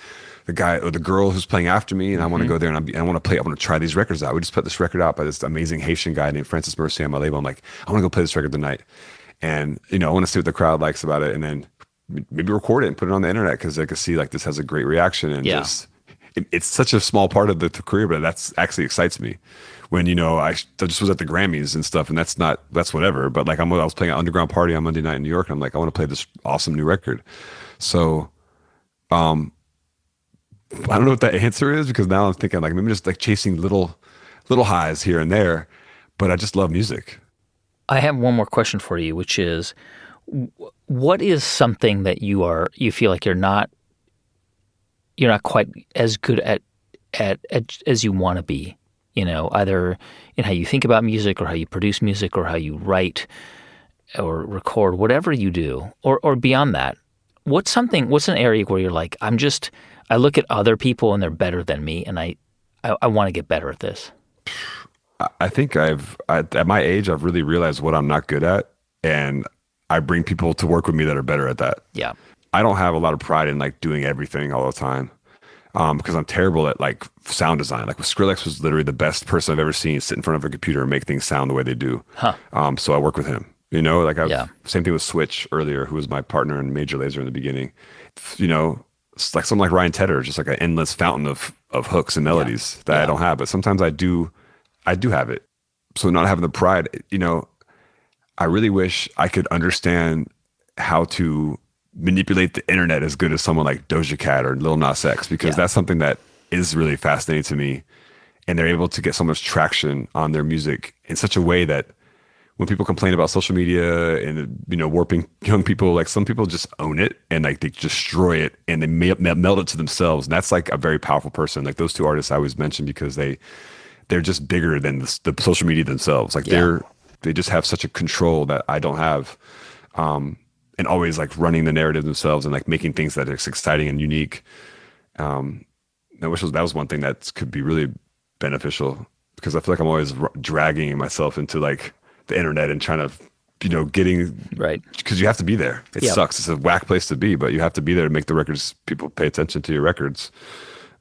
the guy or the girl who's playing after me. And I want to go there and I want to try these records out. We just put this record out by this amazing Haitian guy named Francis Mercier on my label. I'm like, I want to go play this record tonight. And, I want to see what the crowd likes about it. And then maybe record it and put it on the internet because I can see like this has a great reaction. And it's such a small part of the career, but that's actually excites me. When I just was at the Grammys and stuff, and that's whatever. But like I was playing an underground party on Monday night in New York, and I'm like, I want to play this awesome new record. So, I don't know what the answer is because now I'm thinking like maybe just like chasing little highs here and there, but I just love music. I have one more question for you, which is, what is something that you feel like you're not quite as good at as you want to be? Either in how you think about music or how you produce music or how you write or record, whatever you do, or beyond that. What's an area where you're like, I look at other people and they're better than me and I want to get better at this? I think at my age, I've really realized what I'm not good at. And I bring people to work with me that are better at that. Yeah. I don't have a lot of pride in like doing everything all the time. Because I'm terrible at like sound design. Like Skrillex was literally the best person I've ever seen sit in front of a computer and make things sound the way they do. Huh. So I work with him, same thing with Switch earlier, who was my partner in Major Lazer in the beginning. It's like someone like Ryan Tedder, just like an endless fountain of hooks and melodies that I don't have. But sometimes I do have it. So not having the pride, I really wish I could understand how to manipulate the internet as good as someone like Doja Cat or Lil Nas X, because that's something that is really fascinating to me. And they're able to get so much traction on their music in such a way that when people complain about social media and, warping young people, like some people just own it and like they destroy it and they meld it to themselves. And that's like a very powerful person. Like those two artists I always mention because they're just bigger than the social media themselves. Like they just have such a control that I don't have. And always like running the narrative themselves and like making things that are exciting and unique. I wish that was one thing that could be really beneficial, because I feel like I'm always dragging myself into like the internet and trying to, getting right, because you have to be there. It sucks. It's a whack place to be, but you have to be there to make the records. People pay attention to your records.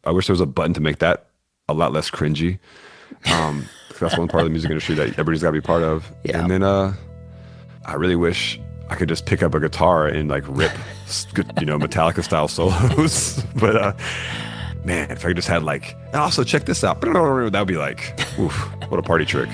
I wish there was a button to make that a lot less cringy. That's one part of the music industry that everybody's got to be part of. Yeah. And then I really wish I could just pick up a guitar and like rip, Metallica style solos. But man, if I just had like, and also check this out, that would be like, oof, what a party trick.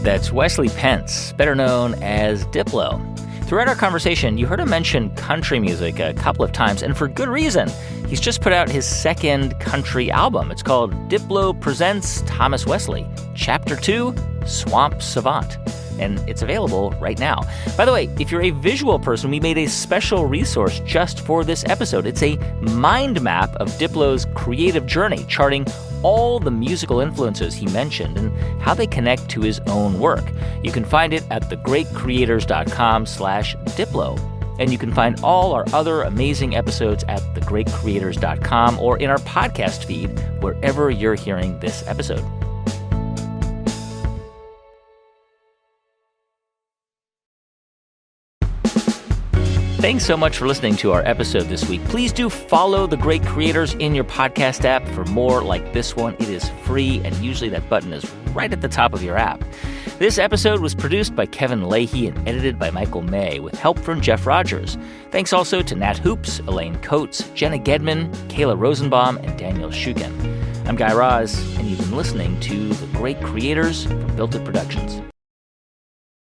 That's Wesley Pence, better known as Diplo. Throughout our conversation, you heard him mention country music a couple of times, and for good reason. He's just put out his second country album. It's called Diplo Presents Thomas Wesley, Chapter 2, Swamp Savant. And it's available right now. By the way, if you're a visual person, we made a special resource just for this episode. It's a mind map of Diplo's creative journey, charting all the musical influences he mentioned and how they connect to his own work. You can find it at thegreatcreators.com/Diplo. And you can find all our other amazing episodes at thegreatcreators.com or in our podcast feed, wherever you're hearing this episode. Thanks so much for listening to our episode this week. Please do follow The Great Creators in your podcast app for more like this one. It is free, and usually that button is right at the top of your app. This episode was produced by Kevin Leahy and edited by Michael May with help from Jeff Rogers. Thanks also to Nat Hoops, Elaine Coates, Jenna Gedman, Kayla Rosenbaum, and Daniel Shukin. I'm Guy Raz, and you've been listening to The Great Creators from Built It Productions.